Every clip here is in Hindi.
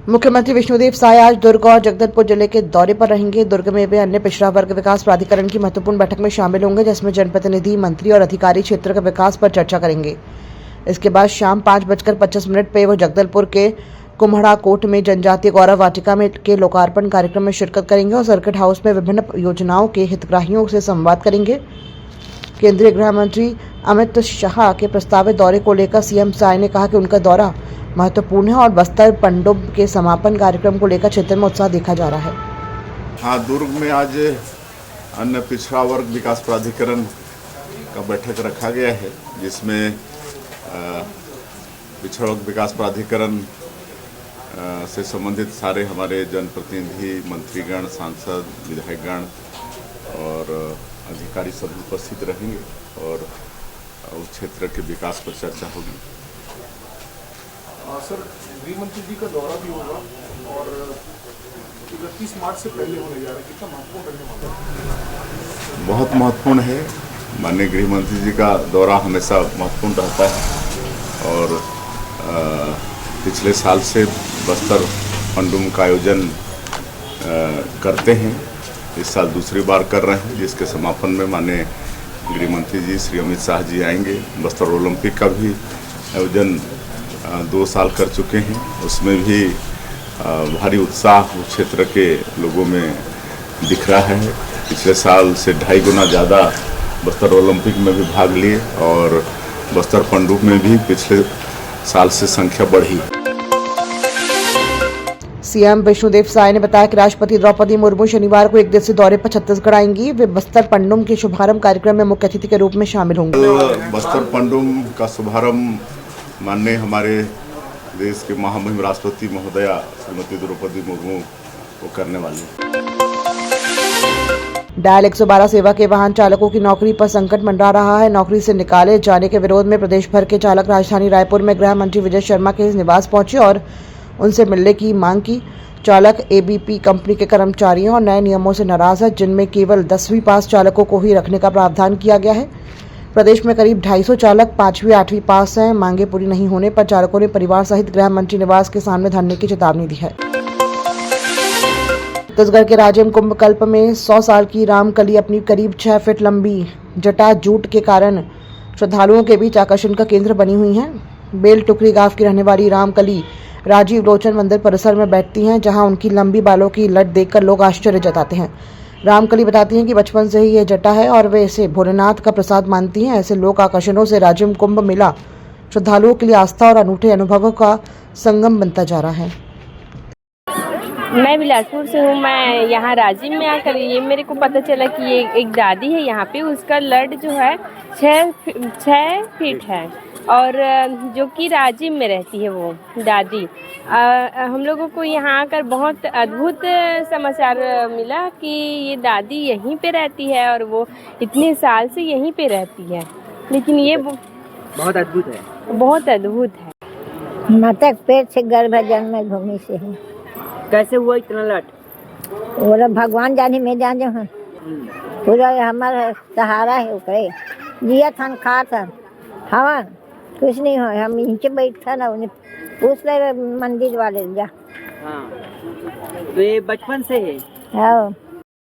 मुख्यमंत्री विष्णुदेव साय आज दुर्ग और जगदलपुर जिले के दौरे पर रहेंगे। दुर्ग में वे अन्य पिछड़ा वर्ग विकास प्राधिकरण की महत्वपूर्ण बैठक में शामिल होंगे, जिसमें जनप्रतिनिधि, मंत्री और अधिकारी क्षेत्र के विकास पर चर्चा करेंगे। इसके बाद शाम 5:25 पर वो जगदलपुर के कुम्हड़ाकोट में जनजातीय गौरव वाटिका में के लोकार्पण कार्यक्रम में शिरकत करेंगे और सर्किट हाउस में विभिन्न योजनाओं के हितग्राहियों से संवाद करेंगे। केंद्रीय गृह मंत्री अमित शाह के प्रस्तावित दौरे को लेकर सीएम साय ने कहा कि उनका दौरा महत्वपूर्ण है और बस्तर पनडुब्ब के समापन कार्यक्रम को लेकर क्षेत्र में उत्साह देखा जा रहा है। हाँ, दुर्ग में आज अन्य पिछड़ा वर्ग विकास प्राधिकरण का बैठक रखा गया है, जिसमें पिछड़ा वर्ग विकास प्राधिकरण से संबंधित सारे हमारे जनप्रतिनिधि, मंत्रीगण, सांसद, विधायकगण और अधिकारी सभी उपस्थित रहेंगे और उस क्षेत्र के विकास पर चर्चा होगी। सर, गृह मंत्री जी का दौरा भी होगा और 31 मार्च से पहले होने जा रहा है, कितना महत्वपूर्ण रहने वाला है? बहुत महत्वपूर्ण है। माननीय गृह मंत्री जी का दौरा हमेशा महत्वपूर्ण रहता है और पिछले साल से बस्तर पनडुब्ब का आयोजन करते हैं। इस साल दूसरी बार कर रहे हैं, जिसके समापन में माननीय गृह मंत्री जी श्री अमित शाह जी आएंगे। बस्तर ओलंपिक का भी आयोजन 2 साल कर चुके हैं, उसमें भी भारी उत्साह उस क्षेत्र के लोगों में दिख रहा है। पिछले साल से 2.5 गुना ज़्यादा बस्तर ओलंपिक में भी भाग लिए और बस्तर पनडुब्ब में भी पिछले साल से संख्या बढ़ी। सीएम विष्णुदेव साय ने बताया कि राष्ट्रपति द्रौपदी मुर्मू शनिवार को 1 दिवसीय दौरे पर छत्तीसगढ़ आएंगी। वे बस्तर पनडुब्ब के शुभारंभ कार्यक्रम में मुख्य अतिथि के रूप में शामिल होंगे। बस्तर पनडुब्ब का शुभारंभ माननीय हमारे देश के महामहिम राष्ट्रपति महोदया श्रीमती द्रौपदी मुर्मू को करने वाली। डायल 112 सेवा के वाहन चालकों की नौकरी पर संकट मंडरा रहा है। नौकरी से निकाले जाने के विरोध में प्रदेश भर के चालक राजधानी रायपुर में गृह मंत्री विजय शर्मा के निवास पहुंचे और उनसे मिलने की मांग की। चालक एबीपी कंपनी के कर्मचारियों और नए नियमों से नाराज है, जिनमें केवल 10वीं पास चालकों को ही रखने का प्रावधान किया गया है। प्रदेश में करीब 250 चालक 5वीं 8वीं पास हैं। मांगे पूरी नहीं होने पर चालकों ने परिवार सहित गृह मंत्री निवास के सामने धरने की चेतावनी दी है। छत्तीसगढ़ के राजिम कुंभ कल्प में 100 साल की रामकली अपनी करीब 6 फीट लंबी जटा जूट के कारण श्रद्धालुओं के बीच आकर्षण का केंद्र बनी हुई है। बेल टुकरी गांव की रहने वाली रामकली राजीव लोचन मंदिर परिसर में बैठती हैं, जहां उनकी लंबी बालों की लट देखकर लोग आश्चर्य जताते हैं। रामकली बताती हैं कि बचपन से ही यह जटा है और वे इसे भोलेनाथ का प्रसाद मानती हैं। ऐसे लोक आकर्षणों से राजिम कुंभ मेला श्रद्धालुओं के लिए आस्था और अनूठे अनुभवों का संगम बनता जा रहा है। मैं बिलासपुर से हूँ। मैं यहाँ राजिम में आकर ये मेरे को पता चला कि ये एक दादी है यहाँ पे, उसका लट जो है 6 फीट है और जो कि राजिम में रहती है वो दादी। हम लोगों को यहाँ आकर बहुत अद्भुत समाचार मिला कि ये दादी यहीं पे रहती है और वो इतने साल से यहीं पे रहती है। लेकिन ये बहुत अद्भुत है, बहुत अद्भुत है। नाटक पेट से गर्भ जन्म भूमि से है। कैसे हुआ इतना लट? बोला भगवान जाने में जाने हैं। पूरा हमारा सहारा है, ओकरे जिया थन खा थन हवा कुछ नहीं हो। हम नीचे बैठा ना, उन्हें पूछ ले मंदिर वाले जा। हाँ, तो ये बचपन से है?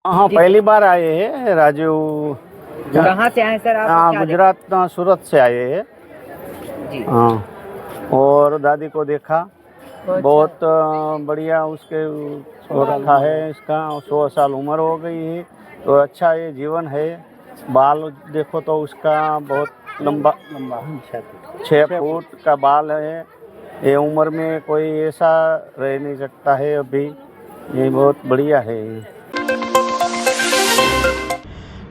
हाँ, पहली बार आए हैं। राजू कहाँ से आए सर आप? हाँ, गुजरात सूरत से आए हैं जी। हाँ, और दादी को देखा, बहुत बढ़िया उसके हो रखा है। इसका 100 साल उम्र हो गई है, तो अच्छा ये जीवन है। बाल देखो तो उसका बहुत लंबा 6 फुट का बाल है। ये उम्र में कोई ऐसा रह नहीं सकता है अभी। ये बहुत बढ़िया है।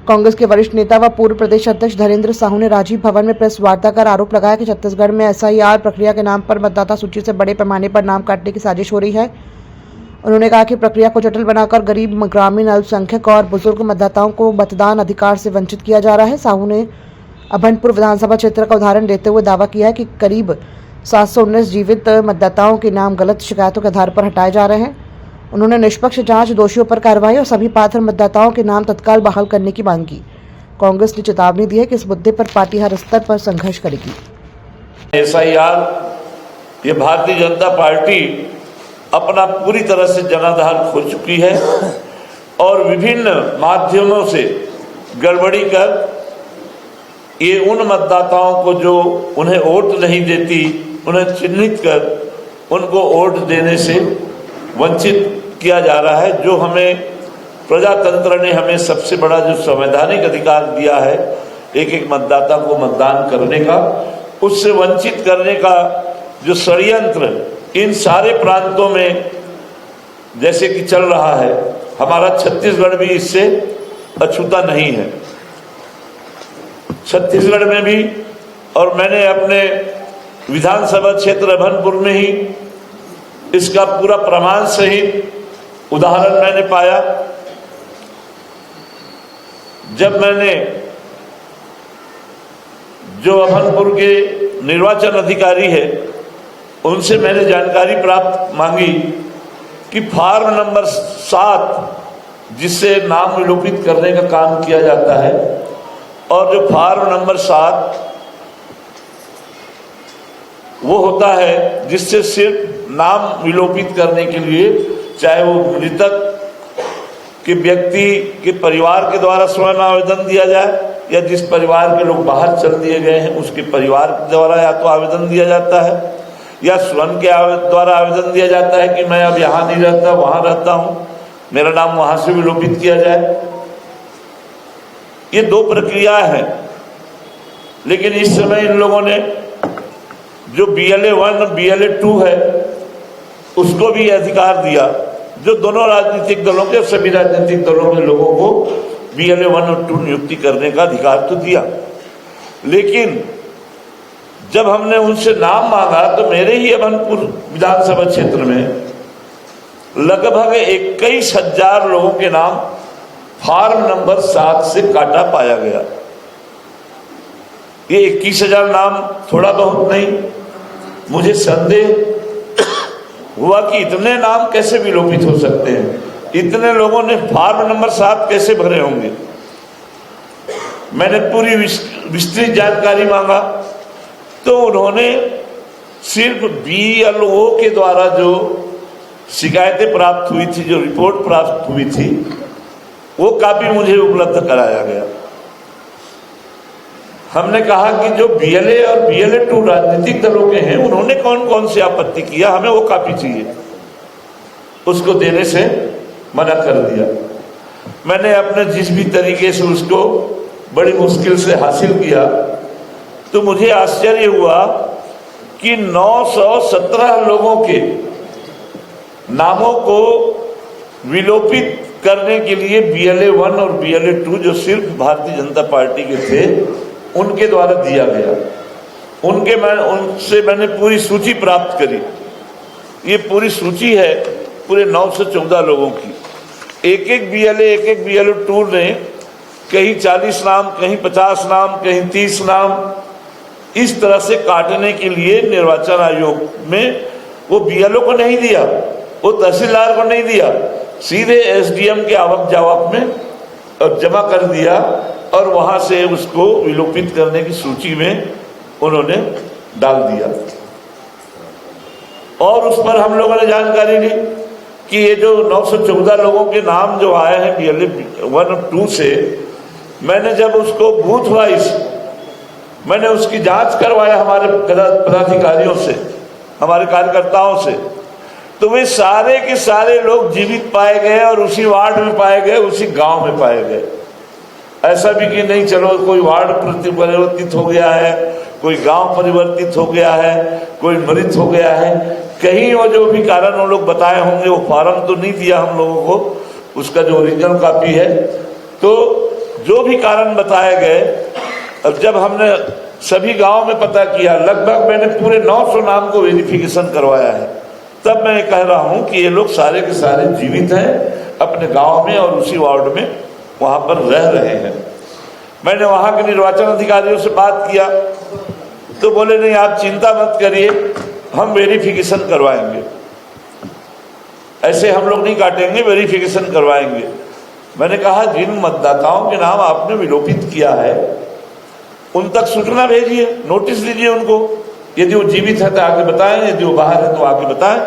कांग्रेस के वरिष्ठ नेता व पूर्व प्रदेश अध्यक्ष धैर्येंद्र साहू ने राजीव भवन में प्रेस वार्ता कर आरोप लगाया कि छत्तीसगढ़ में एसआईआर प्रक्रिया के नाम पर मतदाता सूची से बड़े पैमाने पर नाम काटने की साजिश हो रही है। उन्होंने कहा कि प्रक्रिया को जटिल बनाकर गरीब, ग्रामीण, अल्पसंख्यक और बुजुर्ग मतदाताओं को मतदान अधिकार से वंचित किया जा रहा है। साहू ने अभनपुर विधानसभा क्षेत्र का उदाहरण देते हुए दावा किया है कि करीब 719 जीवित मतदाताओं के नाम गलत शिकायतों के आधार पर हटाए जा रहे हैं। उन्होंने निष्पक्ष जांच, दोषियों पर कार्रवाई और सभी पात्र मतदाताओं के नाम तत्काल बहाल करने की मांग की। कांग्रेस ने चेतावनी दी है कि इस मुद्दे पर पार्टी हर स्तर पर संघर्ष करेगी। एसआईआर ये भारतीय जनता पार्टी अपना पूरी तरह से जनाधार खो चुकी है और विभिन्न माध्यमों से गड़बड़ी कर ये उन मतदाताओं को जो उन्हें वोट नहीं देती, उन्हें चिन्हित कर उनको वोट देने से वंचित किया जा रहा है। जो हमें प्रजातंत्र ने हमें सबसे बड़ा जो संवैधानिक अधिकार दिया है एक एक मतदाता को मतदान करने का, उससे वंचित करने का जो षड्यंत्र इन सारे प्रांतों में जैसे कि चल रहा है, हमारा छत्तीसगढ़ भी इससे अछूता नहीं है। छत्तीसगढ़ में भी, और मैंने अपने विधानसभा क्षेत्र अभनपुर में ही इसका पूरा प्रमाण सहित उदाहरण मैंने पाया। जब मैंने जो अभनपुर के निर्वाचन अधिकारी है उनसे मैंने जानकारी प्राप्त मांगी कि फार्म नंबर 7 जिससे नाम विलोपित करने का काम किया जाता है, और जो फार्म नंबर 7 वो होता है जिससे सिर्फ नाम विलोपित करने के लिए, चाहे वो मृतक के व्यक्ति के परिवार के द्वारा स्वयं आवेदन दिया जाए या जिस परिवार के लोग बाहर चल दिए गए हैं उसके परिवार के द्वारा या तो आवेदन दिया जाता है या स्वयं के द्वारा आवेदन दिया जाता है कि मैं अब यहाँ नहीं रहता, वहाँ रहता हूँ, मेरा नाम वहाँ से विलोपित किया जाए। ये 2 प्रक्रिया है। लेकिन इस समय इन लोगों ने जो BLA 1 और BLA 2 है उसको भी अधिकार दिया, जो दोनों राजनीतिक दलों के, सभी राजनीतिक दलों के लोगों को BLA 1 और 2 नियुक्ति करने का अधिकार तो दिया। लेकिन जब हमने उनसे नाम मांगा तो मेरे ही अभनपुर विधानसभा क्षेत्र में लगभग 21,000 लोगों के नाम फार्म नंबर 7 से काटा पाया गया। ये 21,000 नाम थोड़ा बहुत नहीं। मुझे संदेह हुआ कि इतने नाम कैसे विलोपित हो सकते हैं, इतने लोगों ने फार्म नंबर 7 कैसे भरे होंगे। मैंने पूरी विस्तृत जानकारी मांगा तो उन्होंने सिर्फ BLO के द्वारा जो शिकायतें प्राप्त हुई थी, जो रिपोर्ट प्राप्त हुई थी, वो काफी मुझे उपलब्ध कराया गया। हमने कहा कि जो BLA और BLA 2 राजनीतिक दलों के हैं उन्होंने कौन कौन सी आपत्ति किया, हमें वो काफी चाहिए। उसको देने से मना कर दिया। मैंने अपने जिस भी तरीके से उसको बड़ी मुश्किल से हासिल किया तो मुझे आश्चर्य हुआ कि 917 लोगों के नामों को विलोपित करने के लिए BLA 1 और BLA 2 जो सिर्फ भारतीय जनता पार्टी के थे उनके द्वारा दिया गया। उनसे मैंने पूरी सूची प्राप्त करी। ये पूरी सूची है पूरे 914 लोगों की। एक एक BLA 2 ने कहीं 40 नाम, कहीं 50 नाम, कहीं 30 नाम, इस तरह से काटने के लिए निर्वाचन आयोग में वो BLO को नहीं दिया, वो तहसीलदार को नहीं दिया, सीधे SDM के आवक जावक में और जमा कर दिया और वहां से उसको विलोपित करने की सूची में उन्होंने डाल दिया। और उस पर हम लोगों ने जानकारी ली कि ये जो 914 लोगों के नाम जो आए हैं BLA 1 और 2 से, मैंने जब उसको बूथ वाइज मैंने उसकी जांच करवाया हमारे पदाधिकारियों से, हमारे कार्यकर्ताओं से, तो वे सारे के सारे लोग जीवित पाए गए और उसी वार्ड में पाए गए, उसी गांव में पाए गए। ऐसा भी कि नहीं चलो कोई वार्ड परिवर्तित हो गया है, कोई गांव परिवर्तित हो गया है, कोई मृत हो गया है, कहीं वो जो भी कारण वो लोग बताए होंगे, वो फॉर्म तो नहीं दिया हम लोगों को, उसका जो ओरिजिनल कॉपी है। तो जो भी कारण बताए गए, अब जब हमने सभी गांव में पता किया, लगभग मैंने पूरे 900 नाम को वेरिफिकेशन करवाया है, तब मैं कह रहा हूं कि ये लोग सारे के सारे जीवित हैं अपने गांव में और उसी वार्ड में वहां पर रह रहे हैं। मैंने वहां के निर्वाचन अधिकारियों से बात किया तो बोले नहीं आप चिंता मत करिए, हम वेरिफिकेशन करवाएंगे, ऐसे हम लोग नहीं काटेंगे, वेरिफिकेशन करवाएंगे। मैंने कहा जिन मतदाताओं के नाम आपने विलोपित किया है उन तक सूचना भेजिए, नोटिस दीजिए उनको, यदि वो जीवित है तो आके बताएं, यदि वो बाहर है तो आके बताएं।